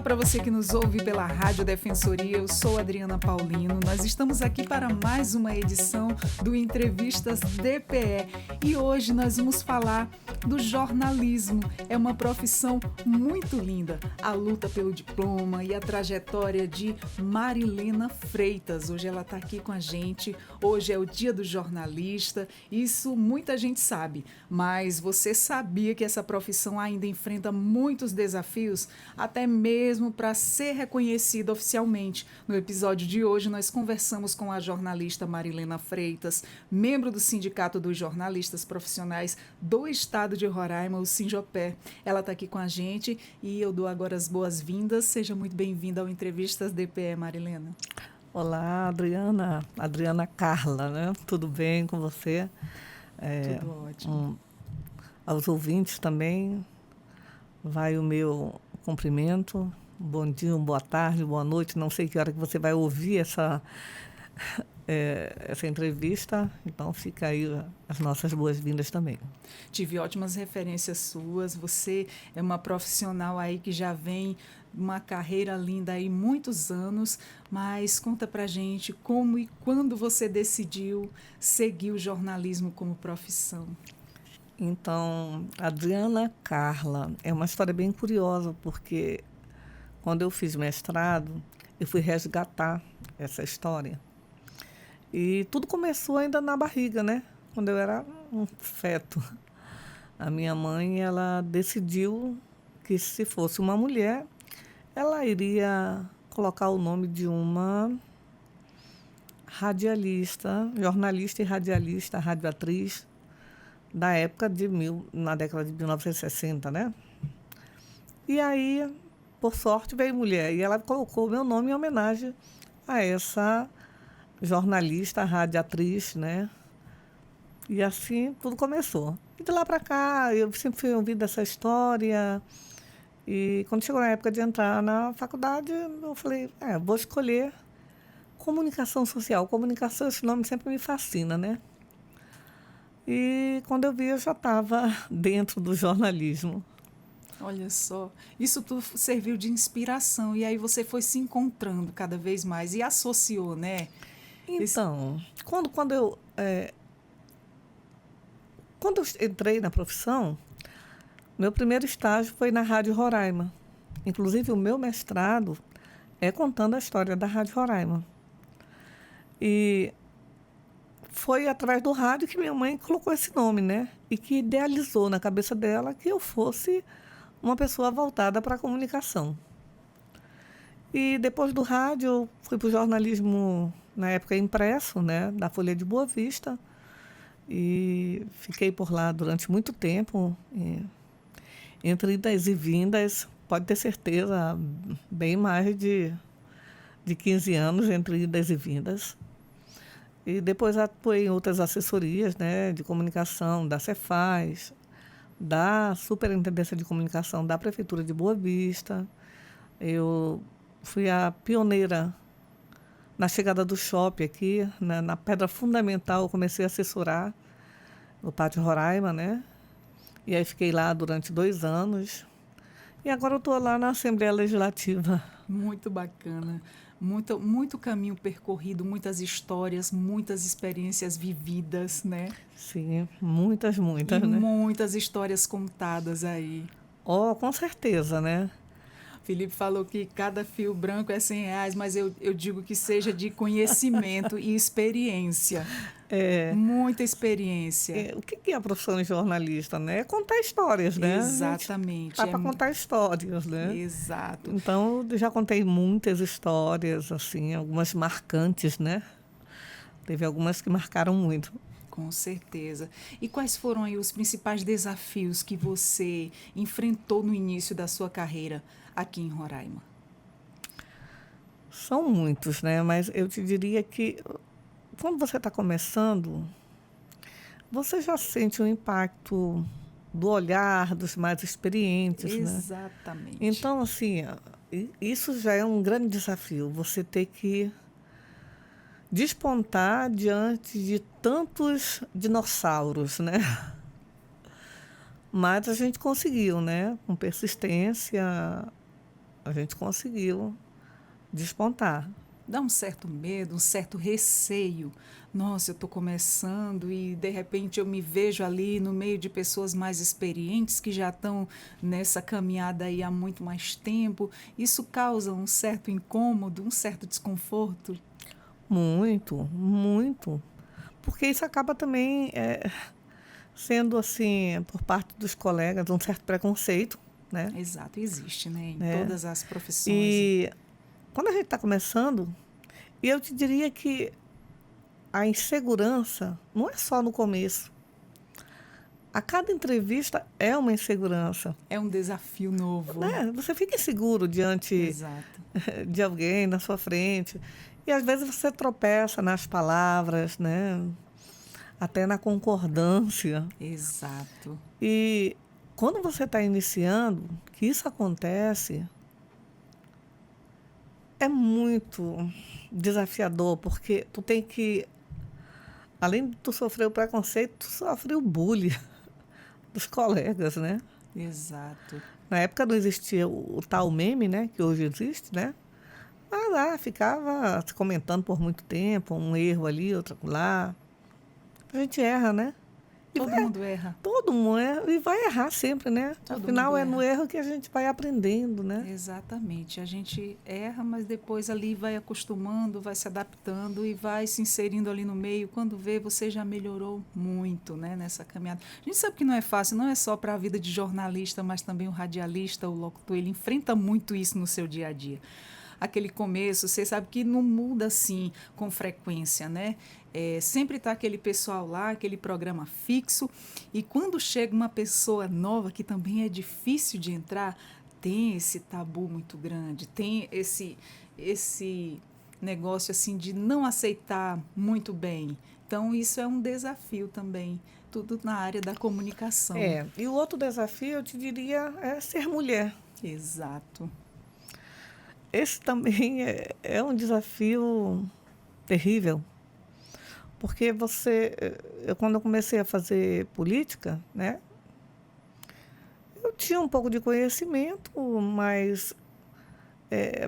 para você que nos ouve pela Rádio Defensoria, eu sou Adriana Paulino. Nós estamos aqui para mais uma edição do Entrevistas DPE e hoje nós vamos falar do jornalismo. É uma profissão muito linda, a luta pelo diploma e a trajetória de Marilena Freitas. Hoje ela está aqui com a gente, hoje é o Dia do Jornalista, isso muita gente sabe, mas você sabia que essa profissão ainda enfrenta muitos desafios, até mesmo para ser reconhecida oficialmente. No episódio de hoje, nós conversamos com a jornalista Marilena Freitas, membro do Sindicato dos Jornalistas Profissionais do Estado de Roraima, o Sinjopé. Ela está aqui com a gente e eu dou agora as boas-vindas. Seja muito bem-vinda ao Entrevistas DPE, Marilena. Olá, Adriana. Adriana Carla, né? Tudo bem com você? Tudo ótimo. Aos ouvintes também, vai o meu cumprimento. Bom dia, boa tarde, boa noite. Não sei que hora que você vai ouvir essa entrevista, então fica aí as nossas boas-vindas também. Tive ótimas referências suas. Você é uma profissional aí que já vem uma carreira linda aí, muitos anos, mas conta pra gente como e quando você decidiu seguir o jornalismo como profissão. Então, Adriana Carla é uma história bem curiosa, porque quando eu fiz mestrado, eu fui resgatar essa história. E tudo começou ainda na barriga, né? Quando eu era um feto. A minha mãe, ela decidiu que se fosse uma mulher, ela iria colocar o nome de uma radialista, jornalista e radialista, radioatriz, da época na década de 1960, né? E aí, por sorte, veio mulher. E ela colocou meu nome em homenagem a essa jornalista, radiatriz, né? E assim tudo começou. E de lá para cá, eu sempre fui ouvindo essa história. E quando chegou na época de entrar na faculdade, eu falei, vou escolher comunicação social. Comunicação, esse nome sempre me fascina, né? E quando eu vi, eu já estava dentro do jornalismo. Olha só, isso tudo serviu de inspiração e aí você foi se encontrando cada vez mais e associou, né? Então, quando eu entrei na profissão, meu primeiro estágio foi na Rádio Roraima. Inclusive, o meu mestrado é contando a história da Rádio Roraima. E foi através do rádio que minha mãe colocou esse nome, né? E que idealizou na cabeça dela que eu fosse uma pessoa voltada para a comunicação. E depois do rádio, eu fui para o jornalismo, na época impresso, né? Da Folha de Boa Vista. E fiquei por lá durante muito tempo. Entre idas e vindas, pode ter certeza, bem mais de 15 anos entre idas e vindas. E depois atuei em outras assessorias, né, de comunicação, da Cefaz, da Superintendência de Comunicação da Prefeitura de Boa Vista. Eu fui a pioneira na chegada do shopping aqui, na Pedra Fundamental. Eu comecei a assessorar no Pátio Roraima, né? E aí fiquei lá durante 2 anos. E agora eu estou lá na Assembleia Legislativa. Muito bacana. Muito caminho percorrido, muitas histórias, muitas experiências vividas, né? Sim, muitas, E né? muitas histórias contadas aí. Oh, com certeza, né? Felipe falou que cada fio branco é R$100, mas eu digo que seja de conhecimento e experiência. Muita experiência. O que é a profissão de jornalista, né? É contar histórias, né? Exatamente. Tá para contar histórias, né? Exato. Então, eu já contei muitas histórias, assim, algumas marcantes, né? Teve algumas que marcaram muito. Com certeza. E quais foram aí os principais desafios que você enfrentou no início da sua carreira aqui em Roraima? São muitos, né? Mas eu te diria que quando você está começando, você já sente o impacto do olhar dos mais experientes, né? Exatamente. Então, assim, isso já é um grande desafio, você ter que despontar diante de tantos dinossauros, né? Mas a gente conseguiu, né? Com persistência, a gente conseguiu despontar. Dá um certo medo, um certo receio. Nossa, eu estou começando e, de repente, eu me vejo ali no meio de pessoas mais experientes que já estão nessa caminhada aí há muito mais tempo. Isso causa um certo incômodo, um certo desconforto? Muito, muito. Porque isso acaba também sendo, assim, por parte dos colegas, um certo preconceito, né? Exato, existe, né? Em né? todas as profissões. E quando a gente está começando, e eu te diria que a insegurança não é só no começo. A cada entrevista é uma insegurança. É um desafio novo. Né? Você fica inseguro diante Exato. de alguém na sua frente. E às vezes você tropeça nas palavras, né? Até na concordância. Exato. E quando você está iniciando, que isso acontece, é muito desafiador, porque tu tem que, além de tu sofrer o preconceito, tu sofre o bullying dos colegas, né? Exato. Na época não existia o tal meme, né? Que hoje existe, né? Mas lá ficava se comentando por muito tempo, um erro ali, outro lá. A gente erra, né? E Todo mundo erra. todo mundo erra e vai errar sempre, né? Todo Afinal, mundo é no erra. erro que a gente vai aprendendo, né? Exatamente. A gente erra, mas depois ali vai acostumando, vai se adaptando e vai se inserindo ali no meio. Quando vê, você já melhorou muito, né, nessa caminhada. A gente sabe que não é fácil, não é só para a vida de jornalista, mas também o radialista, o locutor, ele enfrenta muito isso no seu dia a dia. Aquele começo, você sabe que não muda assim com frequência, né? Sempre está aquele pessoal lá, aquele programa fixo, e quando chega uma pessoa nova, que também é difícil de entrar, tem esse tabu muito grande, tem esse negócio assim de não aceitar muito bem. Então, isso é um desafio também, tudo na área da comunicação. E o outro desafio, eu te diria, é ser mulher. Exato. Esse também é um desafio terrível, porque quando eu comecei a fazer política, né, eu tinha um pouco de conhecimento, mas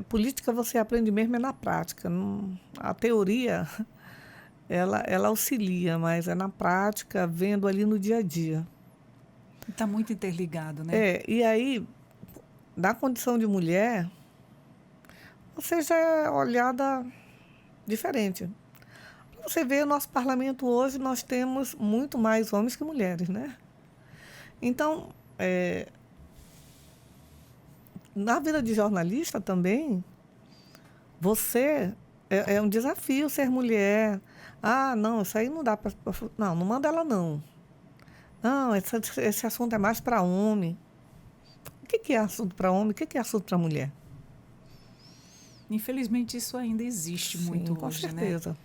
política você aprende mesmo é na prática. A teoria, ela auxilia, mas é na prática, vendo ali no dia a dia. Está muito interligado, né? E aí, na condição de mulher, você já é olhada diferente. Você vê o nosso parlamento hoje, nós temos muito mais homens que mulheres, né? Então, na vida de jornalista também, você é um desafio ser mulher. Ah, não, isso aí não dá para... Não, não manda ela não. Não, esse assunto é mais para homem. O que é assunto para homem? O que é assunto para mulher? Infelizmente, isso ainda existe muito com hoje, certeza. né?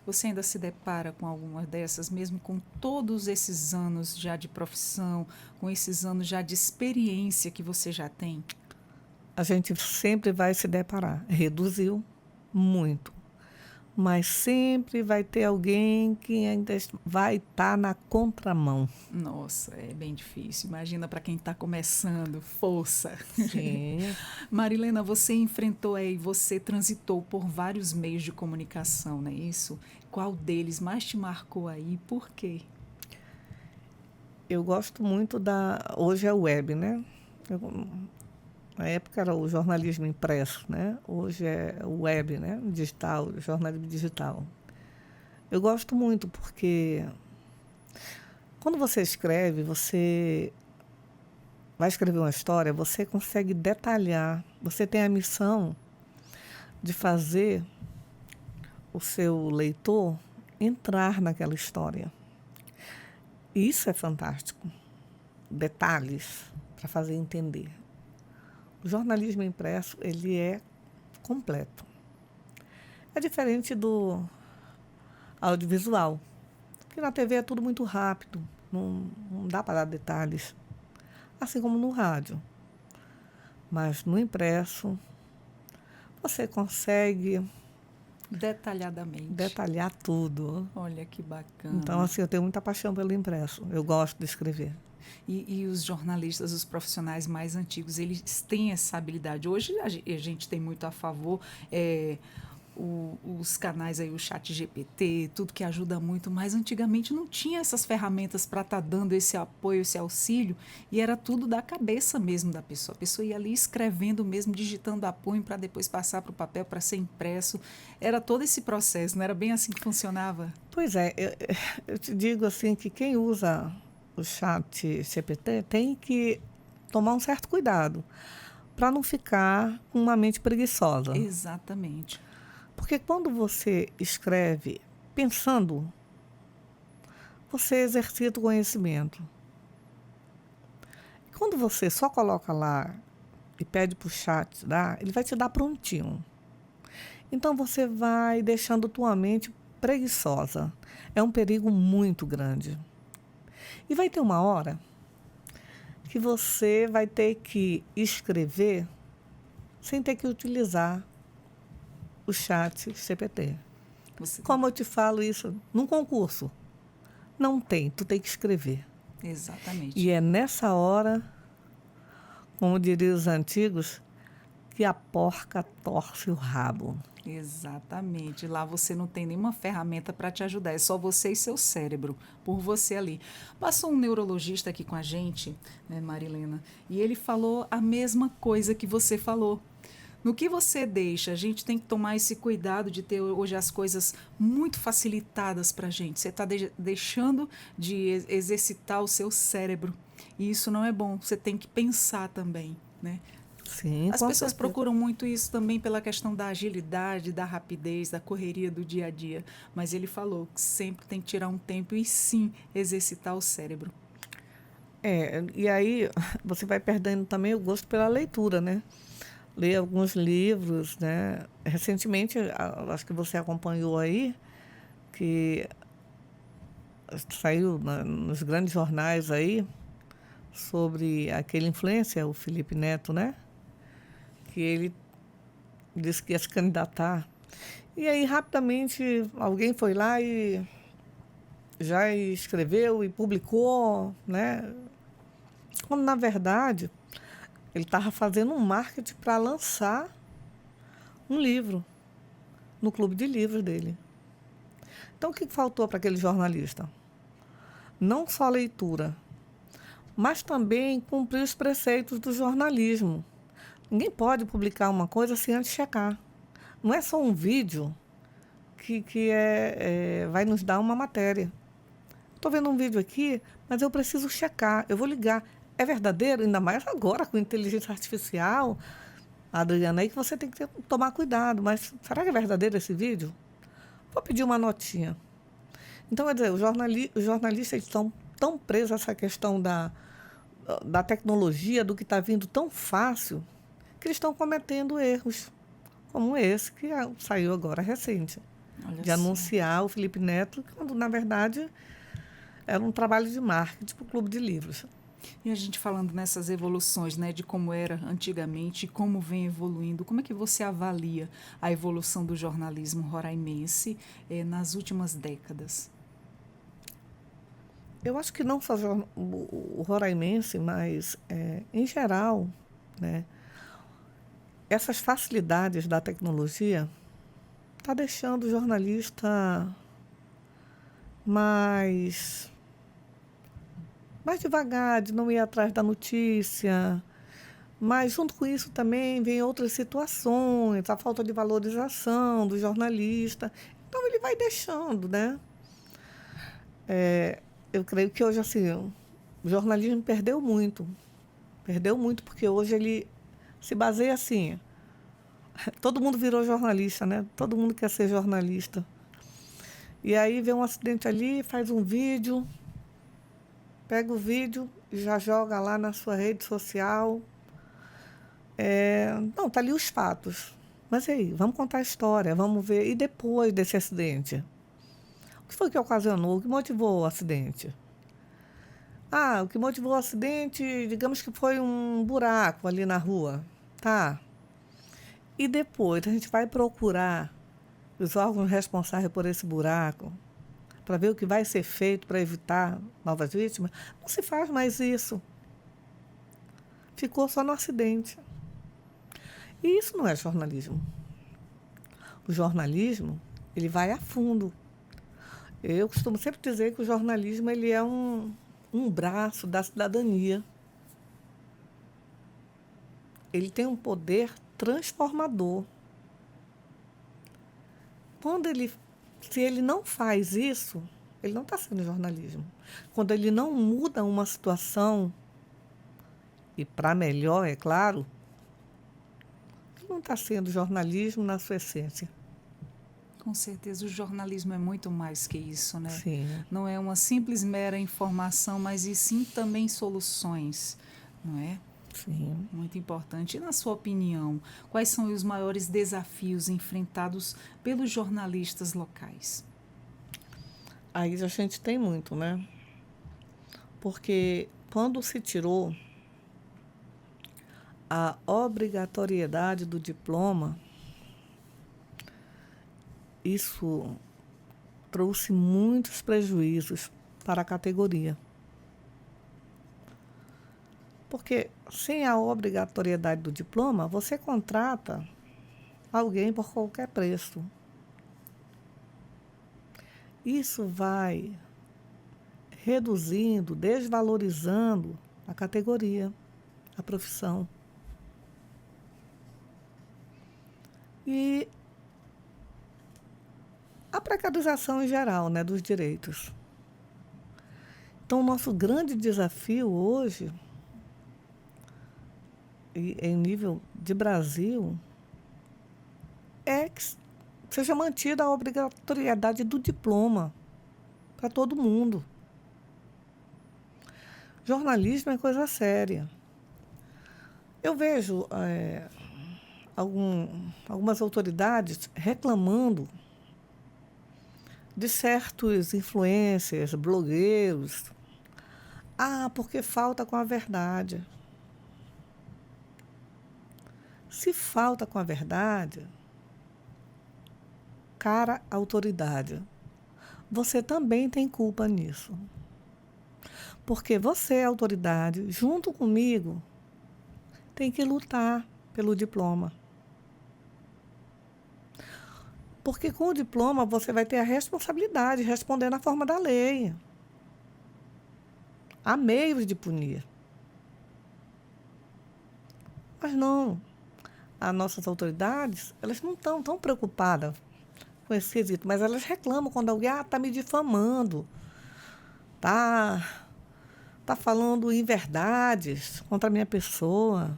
Você ainda se depara com alguma dessas, mesmo com todos esses anos já de profissão, com esses anos já de experiência que você já tem? A gente sempre vai se deparar. Reduziu muito. Mas sempre vai ter alguém que ainda vai estar na contramão. Nossa, é bem difícil. Imagina para quem está começando, força. Sim. Marilena, você enfrentou aí, você transitou por vários meios de comunicação, não é isso? Qual deles mais te marcou aí? Por quê? Eu gosto muito hoje é web, né? Na época era o jornalismo impresso, né? Hoje é o web, né? Digital, jornalismo digital. Eu gosto muito porque quando você escreve, você vai escrever uma história, você consegue detalhar, você tem a missão de fazer o seu leitor entrar naquela história. E isso é fantástico. Detalhes para fazer entender. O jornalismo impresso, ele é completo. É diferente do audiovisual, que na TV é tudo muito rápido, não dá para dar detalhes, assim como no rádio. Mas no impresso, você consegue Detalhadamente. detalhar tudo. Olha que bacana. Então, assim, eu tenho muita paixão pelo impresso. Eu gosto de escrever. E os jornalistas, os profissionais mais antigos, eles têm essa habilidade. Hoje a gente tem muito a favor os canais aí, o chat GPT, tudo que ajuda muito, mas antigamente não tinha essas ferramentas para estar dando esse apoio, esse auxílio, e era tudo da cabeça mesmo da pessoa. A pessoa ia ali escrevendo mesmo, digitando apoio para depois passar para o papel, para ser impresso. Era todo esse processo, não era bem assim que funcionava? Pois é, eu te digo assim que quem usa o chat GPT tem que tomar um certo cuidado para não ficar com uma mente preguiçosa. Exatamente. Porque quando você escreve pensando, você exercita o conhecimento. Quando você só coloca lá e pede para o chat dar, ele vai te dar prontinho. Então você vai deixando tua mente preguiçosa. É um perigo muito grande. E vai ter uma hora que você vai ter que escrever sem ter que utilizar o chat GPT. Como eu te falo isso num concurso, não tem, tu tem que escrever. Exatamente. E é nessa hora, como diriam os antigos, que a porca torce o rabo. Exatamente. Lá você não tem nenhuma ferramenta para te ajudar, é só você e seu cérebro, por você ali. Passou um neurologista aqui com a gente, né, Marilena, e ele falou a mesma coisa que você falou. No que você deixa, a gente tem que tomar esse cuidado de ter hoje as coisas muito facilitadas para a gente. Você está deixando de exercitar o seu cérebro. E isso não é bom. Você tem que pensar também, né? Sim, As com pessoas certeza. procuram muito isso também pela questão da agilidade, da rapidez, da correria do dia a dia. Mas ele falou que sempre tem que tirar um tempo e sim exercitar o cérebro. E aí você vai perdendo também o gosto pela leitura, né? Ler alguns livros, né? Recentemente, acho que você acompanhou aí, que saiu nos grandes jornais aí, sobre aquele influencer, o Felipe Neto, né? Que ele disse que ia se candidatar. E aí, rapidamente, alguém foi lá e já escreveu e publicou, né? Quando, na verdade, ele estava fazendo um marketing para lançar um livro no clube de livros dele. Então, o que faltou para aquele jornalista? Não só leitura, mas também cumprir os preceitos do jornalismo. Ninguém pode publicar uma coisa sem antes checar. Não é só um vídeo que vai nos dar uma matéria. Estou vendo um vídeo aqui, mas eu preciso checar. Eu vou ligar. É verdadeiro? Ainda mais agora com inteligência artificial, Adriana, aí que você tem que tomar cuidado. Mas será que é verdadeiro esse vídeo? Vou pedir uma notinha. Então, quer dizer, os jornalistas estão tão presos a essa questão da tecnologia, do que está vindo tão fácil, que eles estão cometendo erros, como esse que saiu agora recente, Olha de só. anunciar o Felipe Neto, quando, na verdade, era um trabalho de marketing para o Clube de Livros. E a gente falando nessas evoluções, né, de como era antigamente e como vem evoluindo, como é que você avalia a evolução do jornalismo roraimense nas últimas décadas? Eu acho que não só o roraimense, mas, em geral, né, essas facilidades da tecnologia está deixando o jornalista mais devagar, de não ir atrás da notícia. Mas, junto com isso, também vem outras situações, a falta de valorização do jornalista. Então, ele vai deixando, né? Eu creio que hoje, assim, o jornalismo perdeu muito. Perdeu muito, porque hoje ele se baseia assim. Todo mundo virou jornalista, né? Todo mundo quer ser jornalista. E aí vê um acidente ali, faz um vídeo, pega o vídeo e já joga lá na sua rede social. Não, tá ali os fatos. Mas e aí, vamos contar a história, vamos ver. E depois desse acidente? O que foi que ocasionou? O que motivou o acidente? O que motivou o acidente, digamos que foi um buraco ali na rua. Tá. E depois a gente vai procurar os órgãos responsáveis por esse buraco para ver o que vai ser feito para evitar novas vítimas. Não se faz mais isso. Ficou só no acidente. E isso não é jornalismo. O jornalismo, ele vai a fundo. Eu costumo sempre dizer que o jornalismo ele é um braço da cidadania. Ele tem um poder transformador. Se ele não faz isso, ele não está sendo jornalismo. Quando ele não muda uma situação, e para melhor, é claro, ele não está sendo jornalismo na sua essência. Com certeza, o jornalismo é muito mais que isso, né? Sim. Não é uma simples mera informação, mas e sim também soluções, não é? Sim. Muito importante. E na sua opinião, quais são os maiores desafios enfrentados pelos jornalistas locais? Aí a gente tem muito, né? Porque quando se tirou a obrigatoriedade do diploma, isso trouxe muitos prejuízos para a categoria. Porque sem a obrigatoriedade do diploma, você contrata alguém por qualquer preço. Isso vai reduzindo, desvalorizando a categoria, a profissão. E a precarização em geral, né, dos direitos. Então, o nosso grande desafio hoje, em nível de Brasil, é que seja mantida a obrigatoriedade do diploma para todo mundo. Jornalismo é coisa séria. Eu vejo algumas autoridades reclamando de certos influencers, blogueiros. Porque falta com a verdade. Se falta com a verdade, cara autoridade, você também tem culpa nisso. Porque você, autoridade, junto comigo, tem que lutar pelo diploma. Porque com o diploma você vai ter a responsabilidade de responder na forma da lei. Há meios de punir. Mas não. As nossas autoridades, elas não estão tão preocupadas com esse quesito, mas elas reclamam quando alguém está me difamando, tá falando inverdades contra a minha pessoa.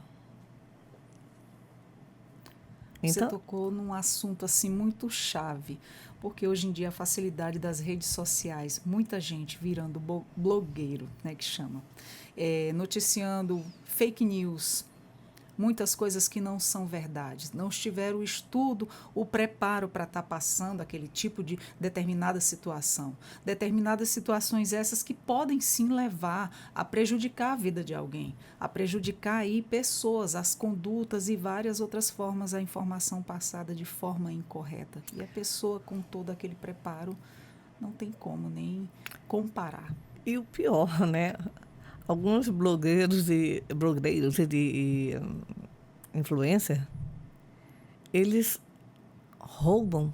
Você tocou num assunto assim muito chave, porque hoje em dia a facilidade das redes sociais, muita gente virando blogueiro, né, que chama, noticiando fake news, muitas coisas que não são verdades, não tiveram o estudo, o preparo para estar passando aquele tipo de determinada situação. Determinadas situações essas que podem sim levar a prejudicar a vida de alguém, a prejudicar aí pessoas, as condutas e várias outras formas, a informação passada de forma incorreta. E a pessoa com todo aquele preparo não tem como nem comparar. E o pior, né? Alguns blogueiros e influencer, eles roubam,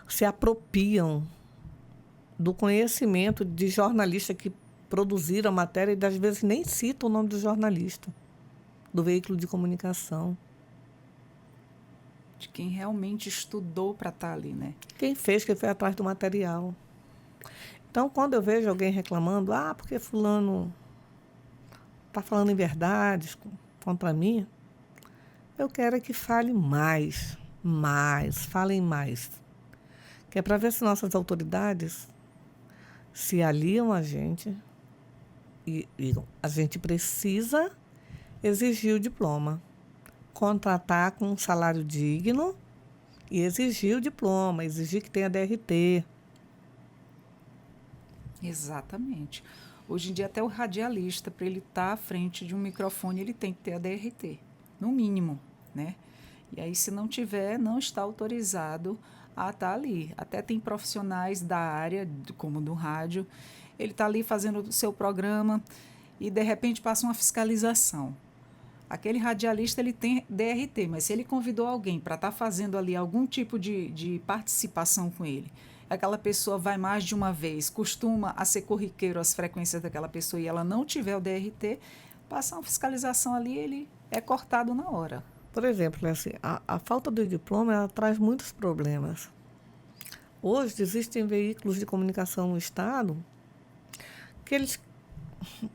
se apropriam do conhecimento de jornalistas que produziram a matéria e, às vezes, nem citam o nome do jornalista, do veículo de comunicação. De quem realmente estudou para estar ali, né? Quem foi atrás do material. Então, quando eu vejo alguém reclamando, porque fulano está falando inverdades contra mim, eu quero que fale mais, falem mais. Que é para ver se nossas autoridades se aliam a gente e a gente precisa exigir o diploma, contratar com um salário digno e exigir o diploma, exigir que tenha DRT. Exatamente. Hoje em dia, até o radialista, para ele estar à frente de um microfone, ele tem que ter a DRT, no mínimo, né? E aí, se não tiver, não está autorizado Ah, tá ali. Até tem profissionais da área, como do rádio. Ele está ali fazendo o seu programa e, de repente, passa uma fiscalização. Aquele radialista, ele tem DRT, mas se ele convidou alguém para estar fazendo ali algum tipo de participação com ele, aquela pessoa vai mais de uma vez, costuma a ser corriqueiro as frequências daquela pessoa e ela não tiver o DRT, passar uma fiscalização ali, ele é cortado na hora. Por exemplo, assim, a falta do diploma ela traz muitos problemas. Hoje existem veículos de comunicação no Estado que eles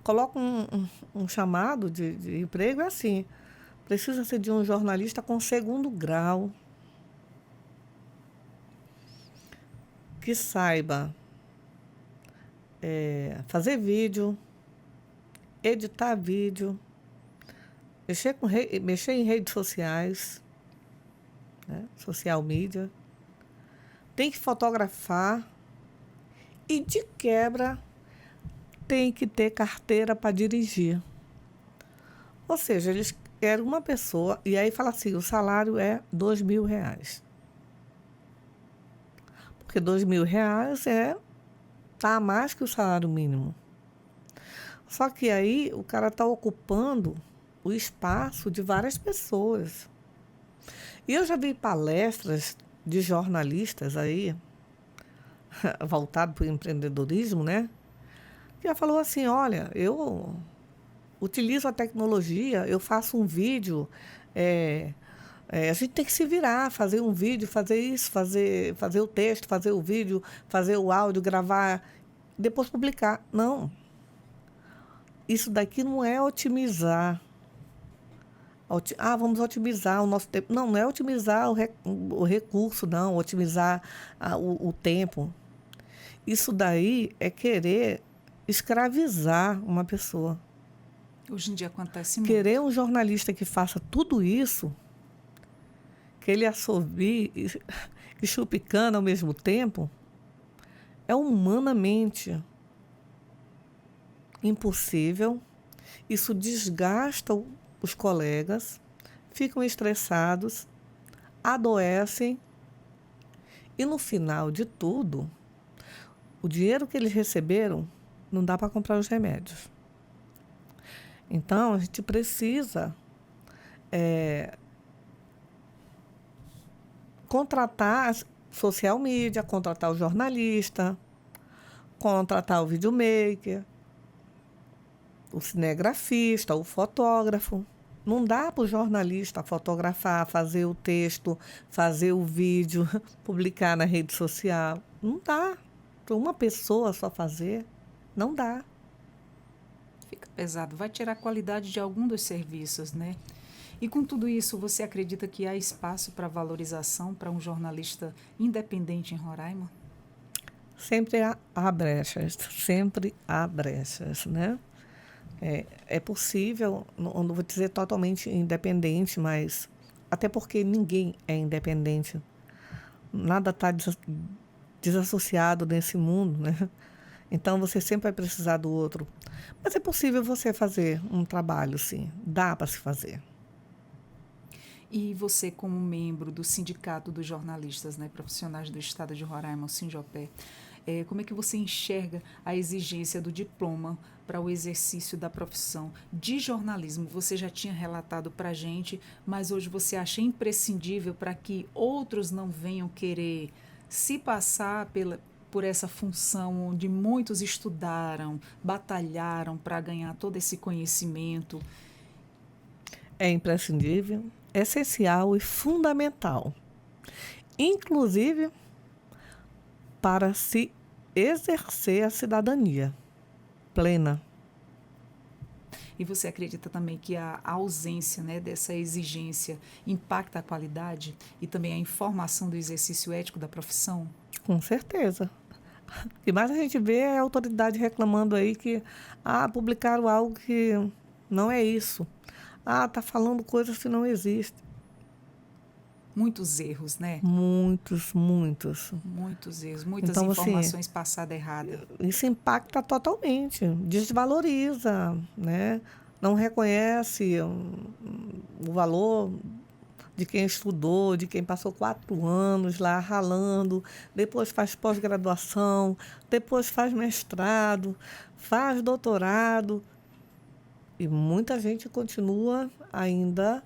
colocam um chamado de emprego assim, precisa-se de um jornalista com segundo grau, que saiba fazer vídeo, editar vídeo, mexer em redes sociais, né? Social media, tem que fotografar e, de quebra, tem que ter carteira para dirigir. Ou seja, eles querem uma pessoa, e aí fala assim, o salário é R$ 2.000. Porque R$ 2.000 tá a mais que o salário mínimo. Só que aí o cara está ocupando o espaço de várias pessoas. E eu já vi palestras de jornalistas aí, voltado para o empreendedorismo, né? Que já falou assim, olha, eu utilizo a tecnologia, eu faço um vídeo, a gente tem que se virar, fazer um vídeo, fazer isso, fazer o texto, fazer o vídeo, fazer o áudio, gravar, depois publicar. Não. Isso daqui não é otimizar. Vamos otimizar o nosso tempo. Não, não é otimizar o recurso, não, otimizar o tempo. Isso daí é querer escravizar uma pessoa. Hoje em dia acontece muito. Querer um jornalista que faça tudo isso, que ele assovie e chupe cana ao mesmo tempo, é humanamente impossível. Isso desgasta os colegas, ficam estressados, adoecem e, no final de tudo, o dinheiro que eles receberam não dá para comprar os remédios. Então, a gente precisa contratar a social media, contratar o jornalista, contratar o videomaker, o cinegrafista, o fotógrafo. Não dá para o jornalista fotografar, fazer o texto, fazer o vídeo, publicar na rede social. Não dá. Para uma pessoa só fazer, não dá. Fica pesado. Vai tirar a qualidade de algum dos serviços, né? E com tudo isso, você acredita que há espaço para valorização para um jornalista independente em Roraima? Sempre há brechas, né? É possível, não vou dizer totalmente independente, mas até porque ninguém é independente. Nada está desassociado nesse mundo, né? Então, você sempre vai precisar do outro. Mas é possível você fazer um trabalho, sim. Dá para se fazer. E você, como membro do Sindicato dos Jornalistas, né, Profissionais do Estado de Roraima, o Sinjopé, como é que você enxerga a exigência do diploma para o exercício da profissão de jornalismo? Você já tinha relatado para a gente, mas hoje você acha imprescindível para que outros não venham querer se passar por essa função onde muitos estudaram, batalharam para ganhar todo esse conhecimento? É imprescindível, essencial e fundamental, inclusive para se exercer a cidadania plena. E você acredita também que a ausência, né, dessa exigência impacta a qualidade e também a informação do exercício ético da profissão? Com certeza. O que mais a gente vê é a autoridade reclamando aí que publicaram algo que não é isso. Está falando coisas que não existem. Muitos erros, né? Muitos. Muitos erros, muitas então, informações passadas erradas. Isso impacta totalmente, desvaloriza, né? Não reconhece o valor de quem estudou, de quem passou 4 anos lá ralando, depois faz pós-graduação, depois faz mestrado, faz doutorado, e muita gente continua ainda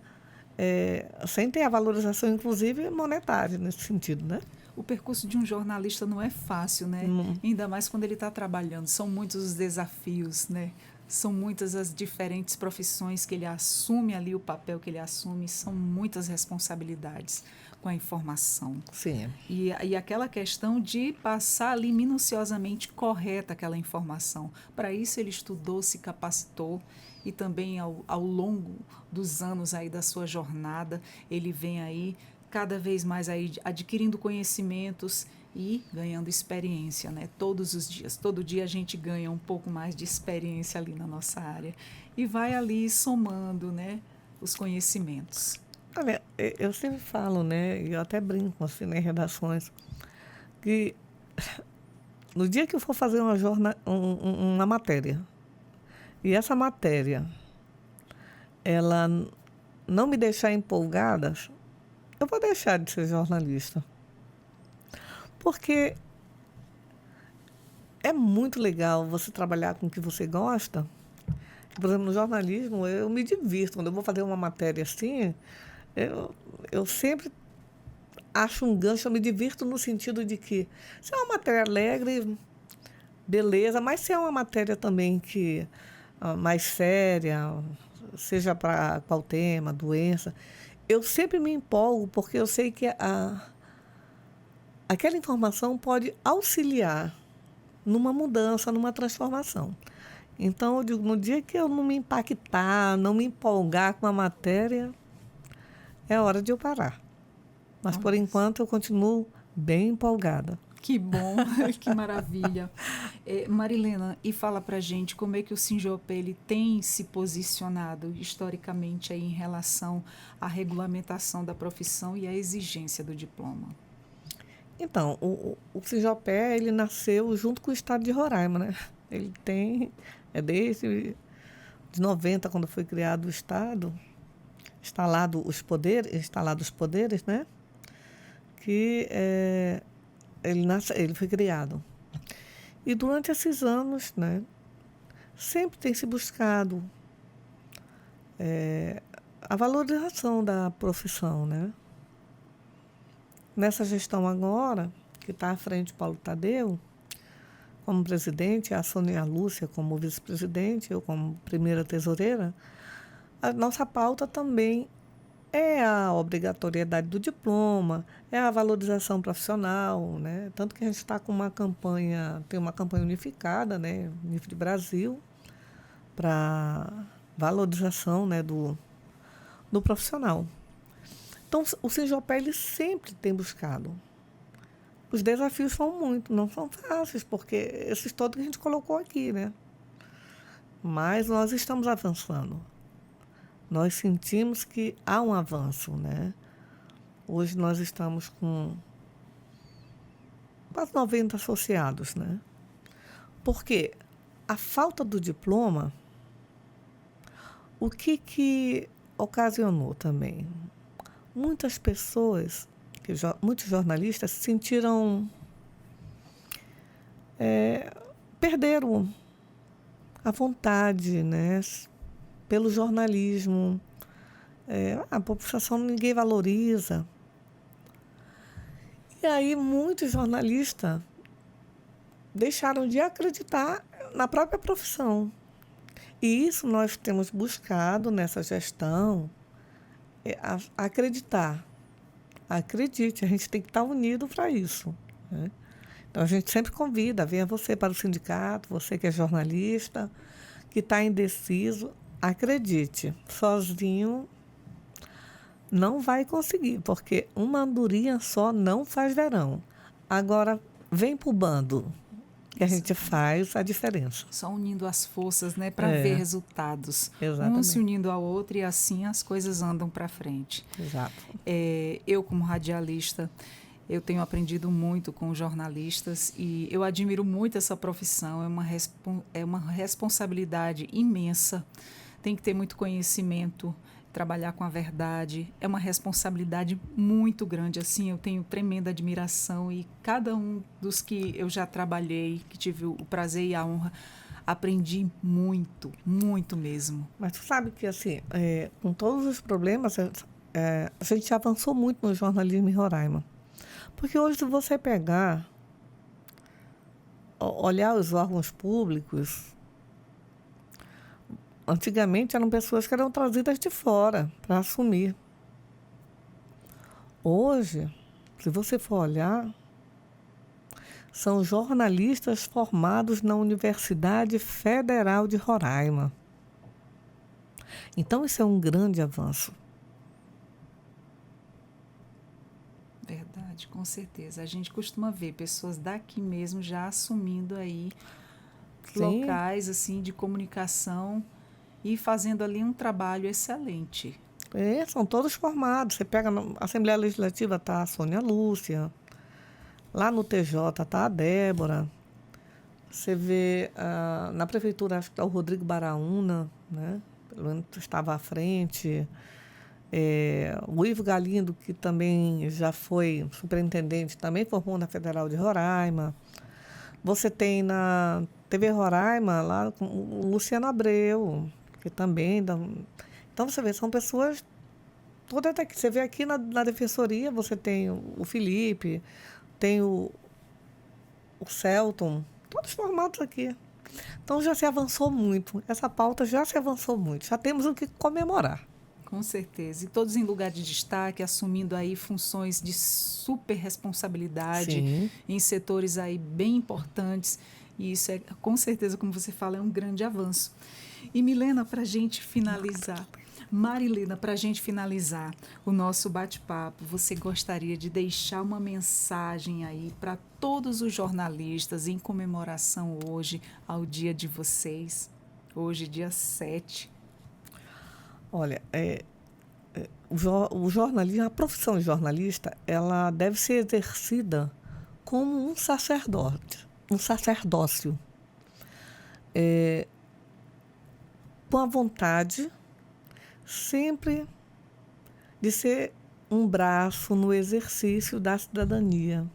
sem ter a valorização, inclusive monetária, nesse sentido, né? O percurso de um jornalista não é fácil, né? Ainda mais quando ele está trabalhando. São muitos os desafios, né? São muitas as diferentes profissões que ele assume ali, o papel que ele assume, são muitas responsabilidades com a informação. Sim. E aquela questão de passar ali minuciosamente correta aquela informação. Para isso ele estudou, se capacitou e também ao longo dos anos aí da sua jornada, ele vem aí cada vez mais aí adquirindo conhecimentos e ganhando experiência, né? Todos os dias. Todo dia a gente ganha um pouco mais de experiência ali na nossa área e vai ali somando, né, os conhecimentos. Olha, eu sempre falo, né, e eu até brinco assim nas redações, que no dia que eu for fazer uma matéria, e essa matéria, ela não me deixar empolgada, eu vou deixar de ser jornalista. Porque é muito legal você trabalhar com o que você gosta. Por exemplo, no jornalismo, eu me divirto. Quando eu vou fazer uma matéria assim, eu sempre acho um gancho, eu me divirto no sentido de que, se é uma matéria alegre, beleza, mas se é uma matéria também que mais séria, seja para qual tema, doença, eu sempre me empolgo, porque eu sei que aquela informação pode auxiliar numa mudança, numa transformação. Então, eu digo, no dia que eu não me impactar, não me empolgar com a matéria, é hora de eu parar. Mas, por enquanto, eu continuo bem empolgada. Que bom, que maravilha. Marilena, e fala pra gente como é que o Sinjop ele tem se posicionado historicamente aí em relação à regulamentação da profissão e à exigência do diploma. Então, o Sinjop, ele nasceu junto com o estado de Roraima, né? Ele tem, desde de 90, quando foi criado o estado, instalados os poderes, né? Que ele foi criado. E durante esses anos, né, sempre tem se buscado a valorização da profissão, né? Nessa gestão agora, que está à frente Paulo Tadeu, como presidente, a Sônia Lúcia como vice-presidente, eu como primeira tesoureira, a nossa pauta também é a obrigatoriedade do diploma, é a valorização profissional, né? Tanto que a gente está com tem uma campanha unificada, né, nível de Brasil, para valorização, né, do profissional. Então, o Sinjop, ele sempre tem buscado. Os desafios são muitos, não são fáceis, porque esses todos que a gente colocou aqui, né? Mas nós estamos avançando. Nós sentimos que há um avanço, né? Hoje nós estamos com quase 90 associados, né? Porque a falta do diploma, o que ocasionou também? Muitas pessoas, muitos jornalistas se sentiram... perderam a vontade, né, pelo jornalismo. A população ninguém valoriza. E aí muitos jornalistas deixaram de acreditar na própria profissão. E isso nós temos buscado nessa gestão, acreditar. Acredite, a gente tem que estar unido para isso, né? Então, a gente sempre convida, venha você para o sindicato, você que é jornalista, que está indeciso, acredite, sozinho não vai conseguir, porque uma andorinha só não faz verão. Agora, vem para o bando, que a gente faz a diferença. Só unindo as forças, né, para ver resultados. Exatamente. Um se unindo ao outro e assim as coisas andam para frente. Exato. Eu, como radialista, eu tenho aprendido muito com os jornalistas e eu admiro muito essa profissão. É uma responsabilidade imensa. Tem que ter muito conhecimento trabalhar com a verdade é uma responsabilidade muito grande. Assim, eu tenho tremenda admiração e cada um dos que eu já trabalhei, que tive o prazer e a honra, aprendi muito, muito mesmo. Mas tu sabe que, assim, com todos os problemas, a gente avançou muito no jornalismo em Roraima. Porque hoje, se você pegar, olhar os órgãos públicos, antigamente eram pessoas que eram trazidas de fora para assumir. Hoje, se você for olhar, são jornalistas formados na Universidade Federal de Roraima. Então, isso é um grande avanço. Verdade, com certeza. A gente costuma ver pessoas daqui mesmo já assumindo aí Sim. locais assim de comunicação e fazendo ali um trabalho excelente. São todos formados. Você pega na Assembleia Legislativa, está a Sônia Lúcia. Lá no TJ está a Débora. Você vê na Prefeitura, acho que está o Rodrigo Baraúna, né? Pelo menos estava à frente. O Ivo Galindo, que também já foi superintendente, também formou na Federal de Roraima. Você tem na TV Roraima, lá com o Luciano Abreu, que também... Então, você vê, são pessoas todas daqui. Você vê aqui na Defensoria, você tem o Felipe, tem o Celton, todos formados aqui. Então, já se avançou muito. Essa pauta já se avançou muito. Já temos o que comemorar. Com certeza. E todos em lugar de destaque, assumindo aí funções de super responsabilidade. Sim. Em setores aí bem importantes. E isso é, com certeza, como você fala, é um grande avanço. E Milena, para a gente finalizar, Marilena, para a gente finalizar o nosso bate-papo, você gostaria de deixar uma mensagem aí para todos os jornalistas em comemoração hoje ao dia de vocês, hoje, dia 7? Olha, o jornalismo, a profissão de jornalista, ela deve ser exercida como um sacerdote, um sacerdócio. Com a vontade sempre de ser um braço no exercício da cidadania.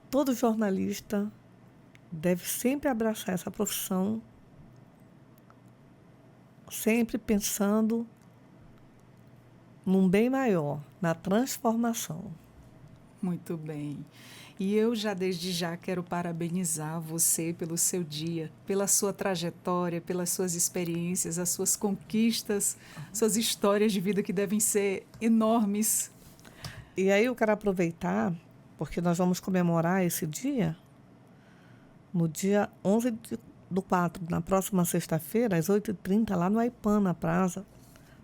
Todo jornalista deve sempre abraçar essa profissão, sempre pensando num bem maior, na transformação. Muito bem. E eu já desde já quero parabenizar você pelo seu dia, pela sua trajetória, pelas suas experiências, as suas conquistas, suas histórias de vida que devem ser enormes. E aí eu quero aproveitar, porque nós vamos comemorar esse dia no dia 11/4, na próxima sexta-feira, às 8h30, lá no Aipan, na praça.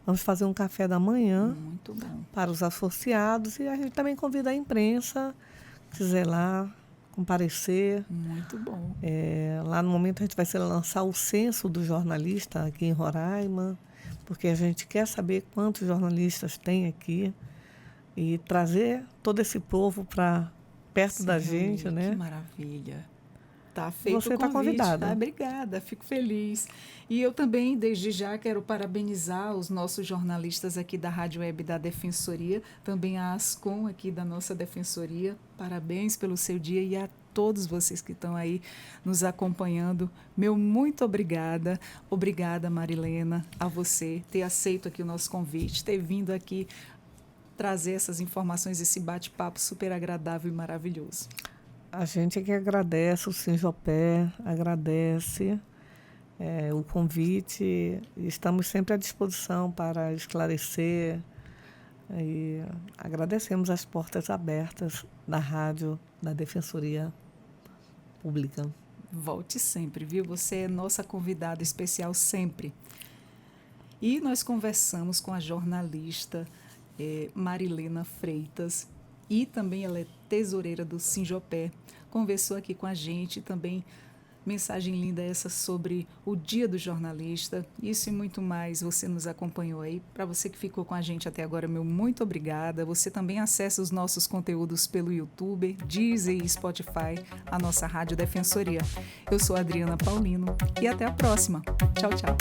Vamos fazer um café da manhã. Muito bom. Para os associados, e a gente também convida a imprensa, quiser lá comparecer. Muito bom. Lá no momento a gente vai lançar o censo do jornalista aqui em Roraima, porque a gente quer saber quantos jornalistas tem aqui e trazer todo esse povo para perto da gente, né? Que maravilha. Tá feito Você o está convite. convidada. Obrigada, fico feliz. E eu também, desde já, quero parabenizar os nossos jornalistas aqui da Rádio Web da Defensoria, também a Ascom aqui da nossa Defensoria. Parabéns pelo seu dia e a todos vocês que estão aí nos acompanhando. Meu muito obrigada. Obrigada, Marilena, a você ter aceito aqui o nosso convite, ter vindo aqui trazer essas informações, esse bate-papo super agradável e maravilhoso. A gente é que agradece, o Sinjopé agradece o convite. Estamos sempre à disposição para esclarecer e agradecemos as portas abertas da Rádio da Defensoria Pública. Volte sempre, viu? Você é nossa convidada especial sempre. E nós conversamos com a jornalista Marilena Freitas, e também ela é tesoureira do Sinjopé. Conversou aqui com a gente também. Mensagem linda essa sobre o Dia do Jornalista. Isso e muito mais você nos acompanhou aí. Para você que ficou com a gente até agora, meu muito obrigada. Você também acessa os nossos conteúdos pelo YouTube, Deezer e Spotify, a nossa Rádio Defensoria. Eu sou Adriana Paulino e até a próxima. Tchau, tchau.